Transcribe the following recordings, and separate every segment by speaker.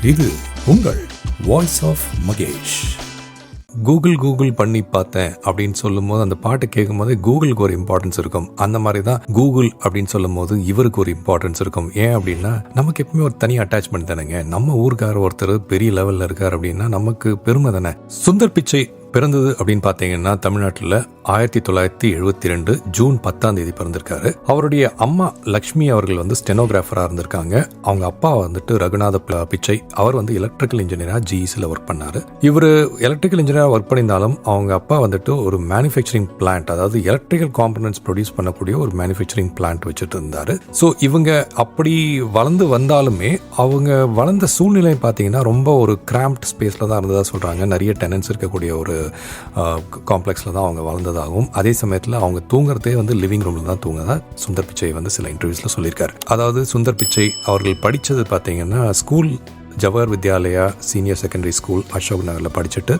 Speaker 1: இது உங்கள் voice of Mahesh. Google பண்ணி பார்த்தேன் அப்படின்னு சொல்லும் போது அந்த பாட்டு கேட்கும் போது கூகுளுக்கு ஒரு இம்பார்ட்டன்ஸ் இருக்கும். அந்த மாதிரி தான் கூகுள் அப்படின்னு சொல்லும் போது இவருக்கு ஒரு இம்பார்ட்டன்ஸ் இருக்கும். ஏன் அப்படின்னா நமக்கு எப்பவுமே ஒரு தனி அட்டாச்மெண்ட் தானேங்க. நம்ம ஊருக்கார ஒருத்தர் பெரிய லெவல்ல இருக்கார் அப்படின்னா நமக்கு பெருமை தானே. சுந்தர் பிச்சை பிறந்தது அப்படின்னு பார்த்தீங்கன்னா தமிழ்நாட்டில் 1972 ஜூன் 10 பிறந்திருக்காரு. அவருடைய அம்மா லக்ஷ்மி அவர்கள் வந்து ஸ்டெனோகிராஃபராக இருந்திருக்காங்க. அவங்க அப்பா வந்துட்டு ரகுநாத பிச்சை, அவர் வந்து எலக்ட்ரிக்கல் இன்ஜினியராக ஜிஇசியில் ஒர்க் பண்ணாரு. இவர் எலக்ட்ரிக்கல் இன்ஜினியராக ஒர்க் பண்ணியிருந்தாலும் அவங்க அப்பா வந்துட்டு ஒரு மேனுஃபேக்சரிங் பிளான்ட், அதாவது எலக்ட்ரிக்கல் காம்பனன்ட்ஸ் ப்ரொடியூஸ் பண்ணக்கூடிய ஒரு மேனுஃபேக்சரிங் பிளான்ட் வச்சுட்டு இருந்தாரு. ஸோ இவங்க அப்படி வளர்ந்து வந்தாலுமே அவங்க வளர்ந்த சூழ்நிலை பார்த்தீங்கன்னா ரொம்ப ஒரு கிராம்ப்ட் ஸ்பேஸில் தான் இருந்ததாக சொல்கிறாங்க. நிறைய டெனன்ஸ் இருக்கக்கூடிய ஒரு காம்ப்ளெக்ஸில் தான் அவங்க வளர்ந்ததாகவும், அதே சமயத்தில் அவங்க தூங்குறதே வந்து லிவிங் ரூமில் தான் தூங்குறதா சுந்தர் பிச்சை வந்து சில இன்டர்வியூஸில் சொல்லியிருக்காரு. அதாவது சுந்தர் பிச்சை அவர்கள் படித்தது பார்த்தீங்கன்னா school Jawahar Vidyalaya senior secondary school Ashok நகரில் படிச்சுட்டு,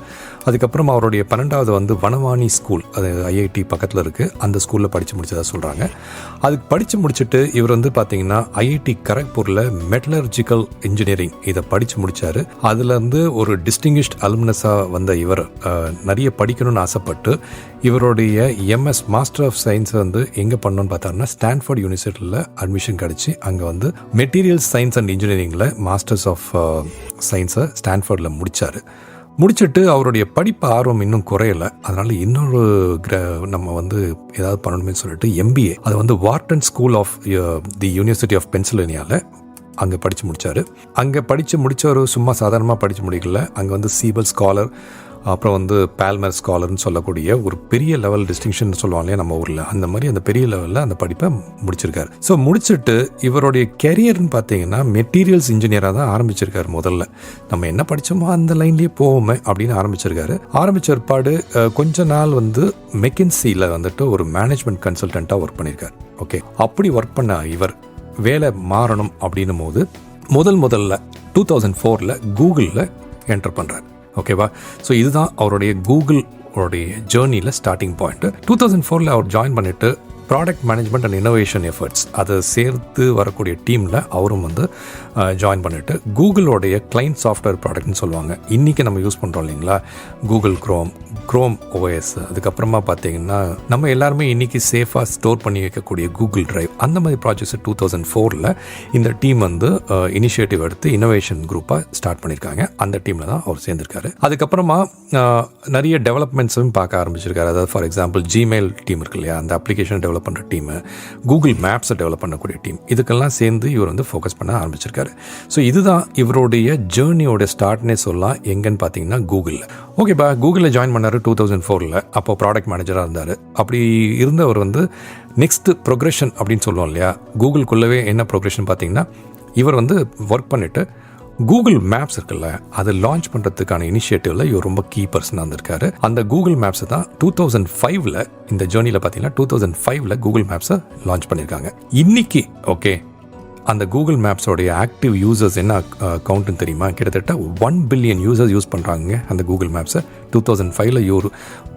Speaker 1: அதுக்கப்புறம் அவருடைய 12வது வந்து வனவாணி ஸ்கூல், அது ஐஐடி பக்கத்தில் இருக்குது, அந்த ஸ்கூலில் படித்து முடிச்சதாக சொல்கிறாங்க. அதுக்கு படித்து முடிச்சுட்டு இவர் வந்து பார்த்தீங்கன்னா ஐஐடி கரக்பூரில் மெட்டலர்ஜிக்கல் இன்ஜினியரிங் இதை படித்து முடித்தார். அதுலேருந்து ஒரு டிஸ்டிங்கிஷ்ட் அலுமினஸாக வந்த இவர் நிறைய படிக்கணும்னு ஆசைப்பட்டு இவருடைய எம்எஸ் மாஸ்டர் ஆஃப் சயின்ஸ் வந்து எங்கே பண்ணோன்னு பார்த்தாருன்னா ஸ்டான்ஃபோர்ட் யூனிவர்சிட்டியில் அட்மிஷன் கிடச்சி அங்கே வந்து மெட்டீரியல் சயின்ஸ் அண்ட் இன்ஜினியரிங்கில் மாஸ்டர்ஸ் ஆஃப் சயின்ஸை ஸ்டான்ஃபோர்டில் முடிச்சுட்டு அவருடைய படிப்பு ஆர்வம் இன்னும் குறையலை. அதனால் இன்னொரு நம்ம வந்து ஏதாவது பண்ணணுமே சொல்லிட்டு எம்பிஏ, அது வந்து Wharton school of the university of பென்சில்வேனியாவில் அங்கே படித்து முடித்தார். அங்கே படித்து முடித்தவர் சும்மா சாதாரணமாக படித்து முடிக்கல. அங்கே வந்து சீபல் ஸ்காலர், அப்புறம் வந்து பால்மர் ஸ்காலர்னு சொல்லக்கூடிய ஒரு பெரிய லெவல் டிஸ்டிங்ஷன் சொல்லுவாங்க நம்ம ஊரில், அந்த மாதிரி அந்த பெரிய லெவலில் அந்த படிப்பை முடிச்சிருக்காரு. ஸோ முடிச்சுட்டு இவருடைய கெரியர்னு பார்த்தீங்கன்னா மெட்டீரியல்ஸ் இன்ஜினியராக தான் ஆரம்பிச்சிருக்காரு. முதல்ல நம்ம என்ன படித்தோமோ அந்த லைன்லேயே போவோமே அப்படின்னு ஆரம்பிச்சிருக்காரு. ஆரம்பித்த ஏற்பாடு கொஞ்ச நாள் வந்து மெக்கின்சியில் வந்துட்டு ஒரு மேனேஜ்மெண்ட் கன்சல்டண்ட்டாக ஒர்க் பண்ணியிருக்காரு. ஓகே, அப்படி ஒர்க் பண்ண இவர் வேலை மாறணும் அப்படின்னும் போது முதல்ல 2004 கூகுளில் என்டர் பண்ணுறாரு. ஓகேவா? ஸோ இதுதான் அவருடைய கூகுள் ஜேர்னியில் ஸ்டார்டிங் பாயிண்ட். 2004 அவர் ஜாயின் பண்ணிட்டு product management and innovation efforts அதை சேர்த்து வரக்கூடிய டீமில் அவரும் வந்து ஜாயின் பண்ணிட்டு கூகுளோடைய கிளைண்ட் சாஃப்ட்வேர் ப்ராடக்ட்னு சொல்லுவாங்க. இன்றைக்கி நம்ம யூஸ் பண்ணுறோம் இல்லைங்களா, கூகுள் க்ரோம் ஓஎஸ், அதுக்கப்புறமா பார்த்தீங்கன்னா நம்ம எல்லாருமே இன்றைக்கி சேஃபாக ஸ்டோர் பண்ணி வைக்கக்கூடிய கூகுள் டிரைவ், அந்த மாதிரி ப்ராஜெக்ட்ஸ் 2004 இந்த டீம் வந்து இனிஷியேட்டிவ் எடுத்து இன்னோவேஷன் குரூப்பாக ஸ்டார்ட் பண்ணியிருக்காங்க. அந்த டீமில் தான் அவர் சேர்ந்திருக்காரு. அதுக்கப்புறமா நிறைய டெவலப்மெண்ட்ஸும் பார்க்க ஆரம்பிச்சிருக்காரு. அதாவது ஃபார் எக்ஸாம்பிள் ஜிமெயில் டீம் இருக்கு இல்லையா, அந்த அப்ளிகேஷன் டெவலப் பண்ணுற டீமு, கூகுள் மேப்ஸை டெவலப் பண்ணக்கூடிய டீம், இதுக்கெல்லாம் சேர்ந்து இவர் வந்து ஃபோக்கஸ் பண்ண ஆரம்பிச்சிருக்காரு. ஸோ இதுதான் இவருடைய ஜேர்னியோட ஸ்டார்ட்னே சொல்லலாம். எங்கன்னு பார்த்தீங்கன்னா கூகுளில். ஓகேப்பா, கூகுளில் ஜாயின் பண்ணார் 2004. அப்போ ப்ராடக்ட் மேனேஜராக இருந்தார். அப்படி இருந்தவர் வந்து நெக்ஸ்ட் ப்ரொக்ரெஷன் அப்படின்னு சொல்லுவோம் இல்லையா, கூகுளுக்குள்ளவே என்ன ப்ரொக்ரெஷன் பார்த்தீங்கன்னா இவர் வந்து ஒர்க் பண்ணிவிட்டு கூகுள் மேப்ஸ் இருக்குல்ல, அதை லான்ச் பண்ணுறதுக்கான இனிஷியேட்டிவ்ல இவர் ரொம்ப கீ பர்சனாக இருந்திருக்காரு. அந்த கூகுள் மேப்ஸை தான் 2005 இந்த ஜேர்னியில் பார்த்தீங்கன்னா 2005 கூகுள் மேப்ஸை லான்ச் பண்ணியிருக்காங்க. இன்னைக்கு ஓகே, அந்த கூகுள் மேப்ஸோடைய ஆக்டிவ் யூசர்ஸ் என்ன கவுண்ட்டுன்னு தெரியுமா? கிட்டத்தட்ட 1 பில்லியன் யூசர்ஸ் யூஸ் பண்ணுறாங்க அந்த கூகுள் மேப்ஸை. 2005 இவர்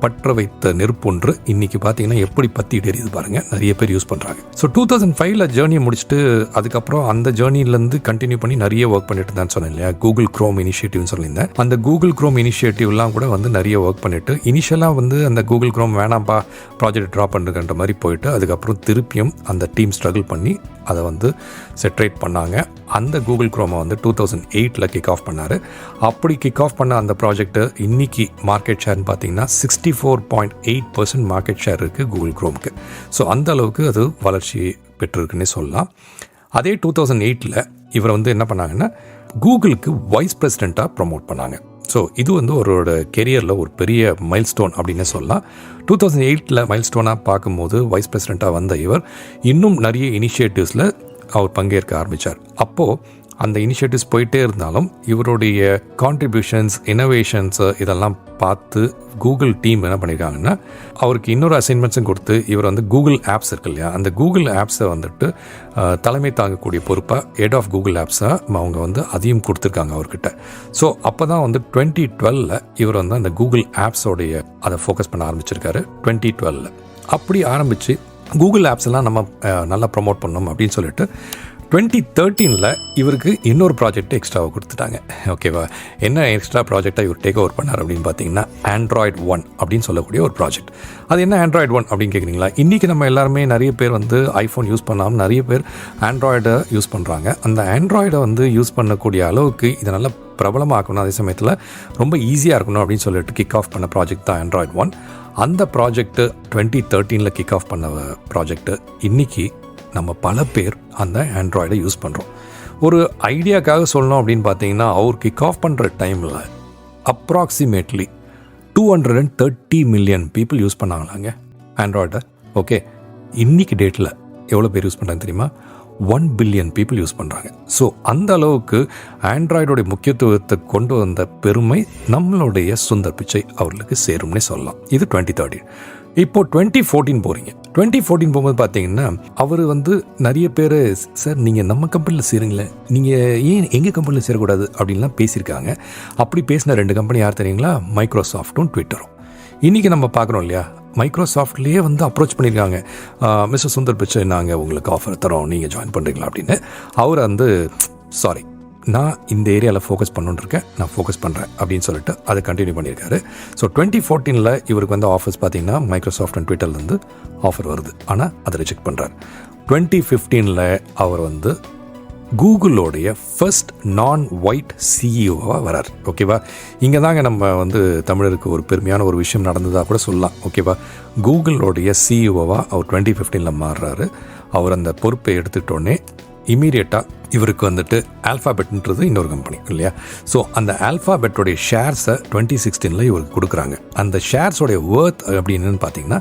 Speaker 1: பற்ற வைத்த நெருப்பொன்று இன்னைக்கு பார்த்தீங்கன்னா எப்படி பற்றிட்டு எரியுது பாருங்கள், நிறைய பேர் யூஸ் பண்ணுறாங்க. ஸோ 2005 ஜேர்னியை முடிச்சுட்டு அதுக்கப்புறம் அந்த ஜேர்னிலேருந்து கண்டினியூ பண்ணி நிறைய ஒர்க் பண்ணிட்டு தான் சொன்னேன் இல்லையா, கூகுள் க்ரோம் இனிஷியேட்டிவ்னு சொல்லியிருந்தேன். அந்த கூகுள் க்ரோம் இனிஷியேட்டிவ்லாம் கூட வந்து நிறைய ஒர்க் பண்ணிட்டு இனிஷியலாக வந்து அந்த கூகுள் க்ரோம் வேணாம்ப்பா ப்ராஜெக்ட் ட்ராப் பண்ணுறன்ற மாதிரி போயிட்டு அதுக்கப்புறம் திருப்பியும் அந்த டீம் ஸ்ட்ரகிள் பண்ணி அதை வந்து செட்ரேட் பண்ணாங்க. அந்த கூகுள் க்ரோமை வந்து 2008 கிக் ஆஃப் பண்ணார். அப்படி கிக் ஆஃப் பண்ண அந்த ப்ராஜெக்ட்டு இன்னைக்கு மார்க்கெட் ஷேர்னு பார்த்தீங்கன்னா 64.8% மார்க்கெட் ஷேர் இருக்குது கூகுள் க்ரோமுக்கு. ஸோ அந்த அளவுக்கு அது வளர்ச்சி பெற்றிருக்குன்னே சொல்லலாம். அதே 2008 இவர் வந்து என்ன பண்ணாங்கன்னா கூகுளுக்கு வைஸ் பிரசிடெண்ட்டாக ப்ரமோட் பண்ணாங்க. ஸோ இது வந்து அவரோட கெரியரில் ஒரு பெரிய மைல்ஸ்டோன் அப்படின்னு சொல்லலாம். 2008 மைல்ஸ்டோனாக பார்க்கும்போது வைஸ் பிரசிடெண்ட்டாக வந்த இவர் இன்னும் நிறைய இனிஷியேட்டிவ்ஸில் அவர் பங்கேற்க ஆரம்பித்தார். அப்போது அந்த இனிஷியேட்டிவ்ஸ் போயிட்டே இருந்தாலும் இவருடைய கான்ட்ரிபியூஷன்ஸ், இனோவேஷன்ஸ் இதெல்லாம் பார்த்து கூகுள் டீம் என்ன பண்ணியிருக்காங்கன்னா அவருக்கு இன்னொரு அசைன்மெண்ட்ஸும் கொடுத்து இவர் வந்து கூகுள் ஆப்ஸ் இருக்கு இல்லையா, அந்த கூகுள் ஆப்ஸை வந்துட்டு தலைமை தாங்கக்கூடிய பொறுப்பாக ஹெட் ஆஃப் கூகுள் ஆப்ஸாக அவங்க வந்து அதையும் கொடுத்துருக்காங்க அவர்கிட்ட. ஸோ அப்போ தான் வந்து 2012 இவர் வந்து அந்த கூகுள் ஆப்ஸோடைய அதை ஃபோக்கஸ் பண்ண ஆரம்பிச்சிருக்காரு. 2012 அப்படி ஆரம்பித்து கூகுள் ஆப்ஸ் எல்லாம் நம்ம நல்லா ப்ரமோட் பண்ணணும் அப்படின்னு சொல்லிட்டு 2013 இவருக்கு இன்னொரு ப்ராஜெக்ட் எக்ஸ்ட்ராவாக கொடுத்துட்டாங்க. ஓகேவா, என்ன எக்ஸ்ட்ரா ப்ராஜெக்டாக இவர் டேக் ஓவர் பண்ணார் அப்படின்னு பார்த்தீங்கன்னா Android One அப்படின்னு சொல்லக்கூடிய ஒரு ப்ராஜெக்ட். அது என்ன Android One அப்படின்னு கேட்குறீங்களா? இன்றைக்கி நம்ம எல்லாருமே நிறைய பேர் வந்து ஐஃபோன் யூஸ் பண்ணாமல் நிறைய பேர் ஆண்ட்ராய்டை யூஸ் பண்ணுறாங்க. அந்த ஆண்ட்ராய்டை வந்து யூஸ் பண்ணக்கூடிய அளவுக்கு இதை நல்லா பிரபலமாக்கணும், அதே சமயத்தில் ரொம்ப ஈஸியாக இருக்கணும் அப்படின்னு சொல்லிட்டு கிக் ஆஃப் பண்ண ப்ராஜெக்ட் தான் Android One. அந்த ப்ராஜெக்ட்டு 2013 கிக் ஆஃப் பண்ண ப்ராஜெக்ட்டு இன்றைக்கி நம்ம பல பேர் அந்த ஆண்ட்ராய்டை யூஸ் பண்ணுறோம். ஒரு ஐடியாக்காக சொல்லணும் அப்படின்னு பார்த்தீங்கன்னா, அவர் கிக் ஆஃப் பண்ணுற டைமில் அப்ராக்சிமேட்லி 230 மில்லியன் பீப்புள் யூஸ் பண்ணாங்களாங்க ஆண்ட்ராய்டை. ஓகே, இன்றைக்கி டேட்டில் எவ்வளோ பேர் யூஸ் பண்ணுறாங்க தெரியுமா? 1 பில்லியன் பீப்புள் யூஸ் பண்ணுறாங்க. ஸோ அந்த அளவுக்கு ஆண்ட்ராய்டோடைய முக்கியத்துவத்தை கொண்டு வந்த பெருமை நம்மளுடைய சுந்தர் பிச்சை அவர்களுக்கு சேரும்னே சொல்லலாம். இது 2013. இப்போது 2014 போகிறீங்க. 2014 போகும்போது பார்த்தீங்கன்னா, அவர் வந்து நிறைய பேர், சார் நீங்கள் நம்ம கம்பெனியில் சேருங்களேன், நீங்கள் ஏன் எங்கள் கம்பெனியில் சேரக்கூடாது அப்படின்லாம் பேசியிருக்காங்க. அப்படி பேசின 2 கம்பெனி யார் தெரியுங்களா? மைக்ரோசாஃப்ட்டும் ட்விட்டரும். இன்றைக்கி நம்ம பார்க்குறோம் இல்லையா, மைக்ரோசாஃப்ட்லேயே வந்து அப்ரோச் பண்ணியிருக்காங்க, மிஸ்டர் சுந்தர் பிச்சை நாங்கள் உங்களுக்கு ஆஃபர் தரோம், நீங்கள் ஜாயின் பண்ணுறீங்களா அப்படின்னு. அவர் வந்து சாரி, நான் இந்த ஏரியாவில் ஃபோக்கஸ் இருக்கேன், நான் ஃபோக்கஸ் பண்ணுறேன் அப்படின்னு சொல்லிட்டு அதை கண்டினியூ பண்ணியிருக்காரு. ஸோ 2014 இவருக்கு வந்து ஆஃபர்ஸ் பார்த்தீங்கன்னா மைக்ரோசாஃப்ட் அண்ட் ட்விட்டர்லேருந்து ஆஃபர் வருது, ஆனால் அதை ரிஜெக்ட் பண்ணுறாரு. 2015 அவர் வந்து கூகுளோடைய ஃபர்ஸ்ட் நான் ஒயிட் சிஇஓவாக வரார். ஓகேவா, இங்கே தாங்க நம்ம வந்து தமிழருக்கு ஒரு பெருமையான ஒரு விஷயம் நடந்ததாக கூட சொல்லலாம். ஓகேவா, கூகுளோடைய சிஇஓவாக அவர் 2015 மாறுறாரு. அவர் அந்த பொறுப்பை எடுத்துக்கிட்டோடனே இமீடியட்டாக இவருக்கு வந்துட்டு ஆல்ஃபாபெட்ன்றது இன்னொரு கம்பெனி இல்லையா, ஸோ அந்த ஆல்ஃபாபெட்டோடைய ஷேர்ஸை 2016 இவருக்கு கொடுக்குறாங்க. அந்த ஷேர்ஸோடைய வேர்த் அப்படின்னு பார்த்தீங்கன்னா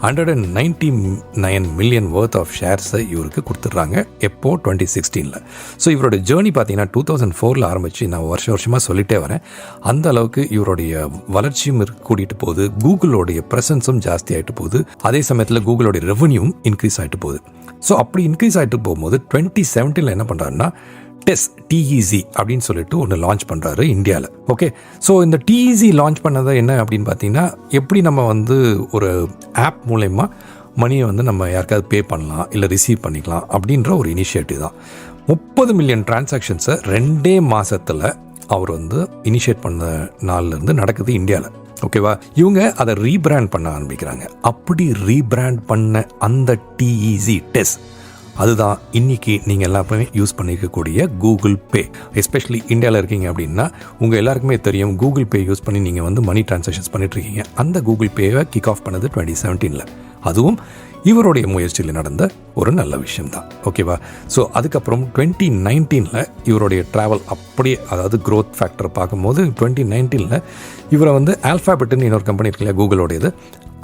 Speaker 1: 199 மில்லியன் வேர்த் ஆஃப் ஷேர்ஸை இவருக்கு கொடுத்துட்றாங்க. எப்போ? 2016. ஸோ இவருடைய ஜேர்னி பார்த்தீங்கன்னா 2004 ஆரம்பித்து நான் வருஷமாக சொல்லிட்டே வரேன். அந்த அளவுக்கு இவருடைய வளர்ச்சியும் கூட்டிகிட்டு போகுது, கூகுளோடைய ப்ரெசன்ஸும் ஜாஸ்தி ஆகிட்டு போகுது, அதே சமயத்தில் கூகுளோடைய ரெவன்யூவும் இன்க்ரீஸ் ஆகிட்டு போகுது. ஸோ அப்படி இன்க்ரீஸ் ஆகிட்டு போகும்போது 2017 என்ன பண்ணுறாருன்னா TEZ அப்படின்னு சொல்லிட்டு ஒன்று லான்ச் பண்ணுறாரு இந்தியாவில். ஓகே, ஸோ இந்த TEZ லான்ச் பண்ணதை என்ன அப்படின்னு பார்த்தீங்கன்னா, எப்படி நம்ம வந்து ஒரு ஆப் மூலயமா மணியை வந்து நம்ம யாருக்காவது பே பண்ணலாம் இல்லை ரிசீவ் பண்ணிக்கலாம் அப்படின்ற ஒரு இனிஷியேட்டிவ் தான். 30 மில்லியன் டிரான்சாக்ஷன்ஸை 2 மாதத்தில் அவர் வந்து இனிஷியேட் பண்ண நாள்லேருந்து நடக்குது இந்தியாவில். ஓகேவா, இவங்க அதை ரீபிராண்ட் பண்ண ஆரம்பிக்கிறாங்க. அப்படி ரீபிராண்ட் பண்ண அந்த TEZ அதுதான் இன்றைக்கி நீங்கள் எல்லாருமே யூஸ் பண்ணியிருக்கக்கூடிய கூகுள் பே. எஸ்பெஷலி இந்தியாவில் இருக்கீங்க அப்படின்னா உங்கள் எல்லாருக்குமே தெரியும், கூகுள் பே யூஸ் பண்ணி நீங்கள் வந்து மணி டிரான்சாக்ஷன்ஸ் பண்ணிட்டுருக்கீங்க. அந்த கூகுள் பேவை கிக் ஆஃப் பண்ணது 2017. அதுவும் இவருடைய முயற்சியில் நடந்த ஒரு நல்ல விஷயம்தான். ஓகேவா, ஸோ அதுக்கப்புறம் 2019 இவருடைய ட்ராவல் அப்படியே, அதாவது க்ரோத் ஃபேக்டரை பார்க்கும்போது 2019 இவரை வந்து ஆல்ஃபாபெட்டுன்னு இன்னொரு கம்பெனி இருக்குல்ல கூகுளோடையது,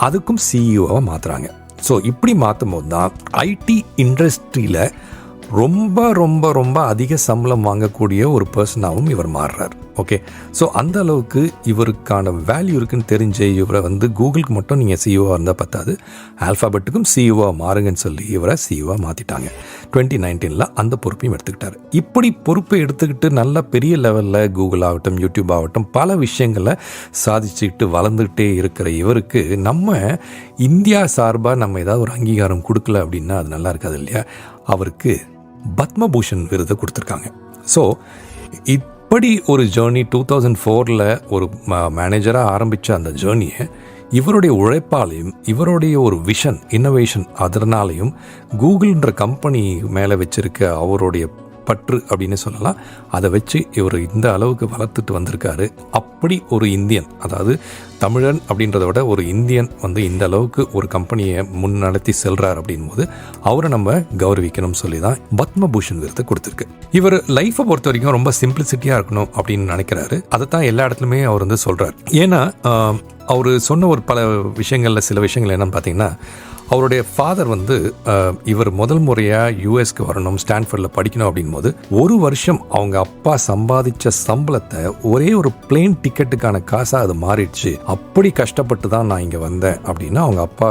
Speaker 1: அதுக்கும் சிஇஓவாக மாற்றுறாங்க. ஸோ இப்படி மாற்றும் போது தான் ஐடி இண்டஸ்ட்ரியில் ரொம்ப ரொம்ப ரொம்ப அதிக சம்பளம் வாங்கக்கூடிய ஒரு பர்சனாகவும் இவர் மாறுறார். ஓகே, ஸோ அந்த அளவுக்கு இவருக்கான வேல்யூ இருக்குன்னு தெரிஞ்சு இவரை வந்து கூகுளுக்கு மட்டும் நீங்கள் சிஇஓவாக இருந்தால் பத்தாது, ஆல்ஃபாபெட்டுக்கும் சிஇஓவாக மாறுங்கன்னு சொல்லி இவரை சிஇஓவாக மாற்றிட்டாங்க. 2019 அந்த பொறுப்பையும் எடுத்துக்கிட்டார். இப்படி பொறுப்பை எடுத்துக்கிட்டு நல்ல பெரிய லெவலில் கூகுள் ஆகட்டும், யூடியூப் ஆகட்டும், பல விஷயங்களை சாதிச்சுக்கிட்டு வளர்ந்துக்கிட்டே இருக்கிற இவருக்கு நம்ம இந்தியா சார்பாக நம்ம ஏதாவது ஒரு அங்கீகாரம் கொடுக்கல அப்படின்னா அது நல்லா இருக்காது இல்லையா. அவருக்கு பத்மபூஷன் விருதை கொடுத்துருக்காங்க. ஸோ இப்படி ஒரு ஜேர்னி 2004 ஒரு மேனேஜராக ஆரம்பித்த அந்த ஜேர்னியை இவருடைய உழைப்பாலையும் இவருடைய ஒரு விஷன் இன்னோவேஷன் அதனாலையும் கூகுள்ன்ற கம்பெனி மேலே வச்சிருக்க அவருடைய பற்று அப்படின்னு சொல்லலாம், அதை வச்சு இவர் இந்த அளவுக்கு வளர்த்துட்டு வந்திருக்காரு. அப்படி ஒரு இந்தியன், அதாவது தமிழன் அப்படின்றத விட ஒரு இந்தியன் வந்து இந்த அளவுக்கு ஒரு கம்பெனியை முன்னடத்தி செல்றார் அப்படின் போது அவரை நம்ம கௌரவிக்கணும்னு சொல்லி தான் பத்மபூஷன் விருது கொடுத்துருக்கு. இவர் லைஃப்பை பொறுத்த வரைக்கும் ரொம்ப சிம்பிளிசிட்டியாக இருக்கணும் அப்படின்னு நினைக்கிறாரு. அதை தான் எல்லா இடத்துலையுமே அவர் வந்து சொல்கிறார். ஏன்னா அவர் சொன்ன ஒரு பல விஷயங்களில் சில விஷயங்கள் என்னன்னு பார்த்தீங்கன்னா, அவருடைய ஃபாதர் வந்து இவர் முதல் முறையாக யூஎஸ்க்கு வரணும், ஸ்டான்ஃபோர்டில் படிக்கணும் அப்படின் போது ஒரு வருஷம் அவங்க அப்பா சம்பாதிச்ச சம்பளத்தை ஒரே ஒரு பிளேன் டிக்கெட்டுக்கான காசாக அது மாறிடுச்சு, அப்படி கஷ்டப்பட்டு தான் நான் இங்கே வந்தேன் அப்படின்னு அவங்க அப்பா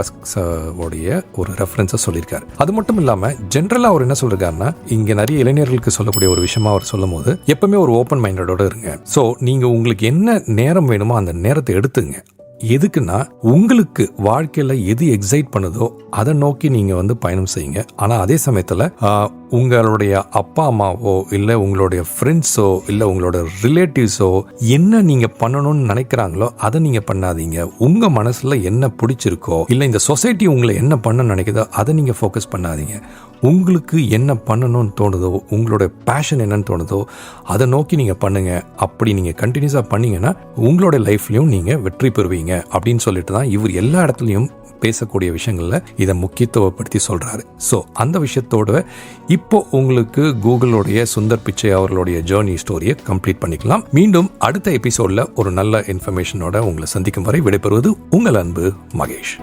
Speaker 1: உடைய ஒரு ரெஃபரன்ஸை சொல்லியிருக்காரு. அது மட்டும் இல்லாமல் ஜென்ரலாக அவர் என்ன சொல்லியிருக்காருன்னா, இங்கே நிறைய இளைஞர்களுக்கு சொல்லக்கூடிய ஒரு விஷயமா அவர் சொல்லும் போது எப்பவுமே ஒரு ஓப்பன் மைண்டடோடு இருங்க. ஸோ நீங்கள் உங்களுக்கு என்ன நேரம் வேணுமோ அந்த நேரத்தை எடுத்துங்க. எதுக்குன்னா உங்களுக்கு வாழ்க்கையில எது எக்ஸைட் பண்ணுதோ அதை நோக்கி நீங்க பயணம் செய்யுங்க. ஆனா அதே சமயத்துல உங்களுடைய அப்பா அம்மாவோ இல்ல உங்களுடைய ஃப்ரெண்ட்ஸோ இல்ல உங்களோட ரிலேட்டிவ்ஸோ என்ன நீங்க பண்ணணும்னு நினைக்கிறாங்களோ அதை நீங்க பண்ணாதீங்க. உங்க மனசுல என்ன பிடிச்சிருக்கோ இல்ல இந்த சொசைட்டி உங்களை என்ன பண்ண நினைக்குதோ அதை நீங்க ஃபோக்கஸ் பண்ணாதீங்க. உங்களுக்கு என்ன பண்ணணும்னு தோணுதோ, உங்களோட பேஷன் என்னன்னு தோணுதோ அதை நோக்கி நீங்க பண்ணுங்க. அப்படி நீங்க கண்டினியூஸா பண்ணீங்கன்னா உங்களோட லைஃப்லயும் நீங்க வெற்றி பெறுவீங்க அப்படின்னு சொல்லிட்டு தான் இவர் எல்லா இடத்துலயும் பேசக்கூடிய விஷயங்கள்ல இதை முக்கியத்துவப்படுத்தி சொல்றாரு. ஸோ அந்த விஷயத்தோட இப்போ உங்களுக்கு கூகுளோடைய சுந்தர் பிச்சை அவர்களுடைய ஜேர்னி ஸ்டோரியை கம்ப்ளீட் பண்ணிக்கலாம். மீண்டும் அடுத்த எபிசோட்ல ஒரு நல்ல இன்ஃபர்மேஷனோட உங்களை சந்திக்கும் வரை விடைபெறுவது உங்கள் அன்பு மகேஷ்.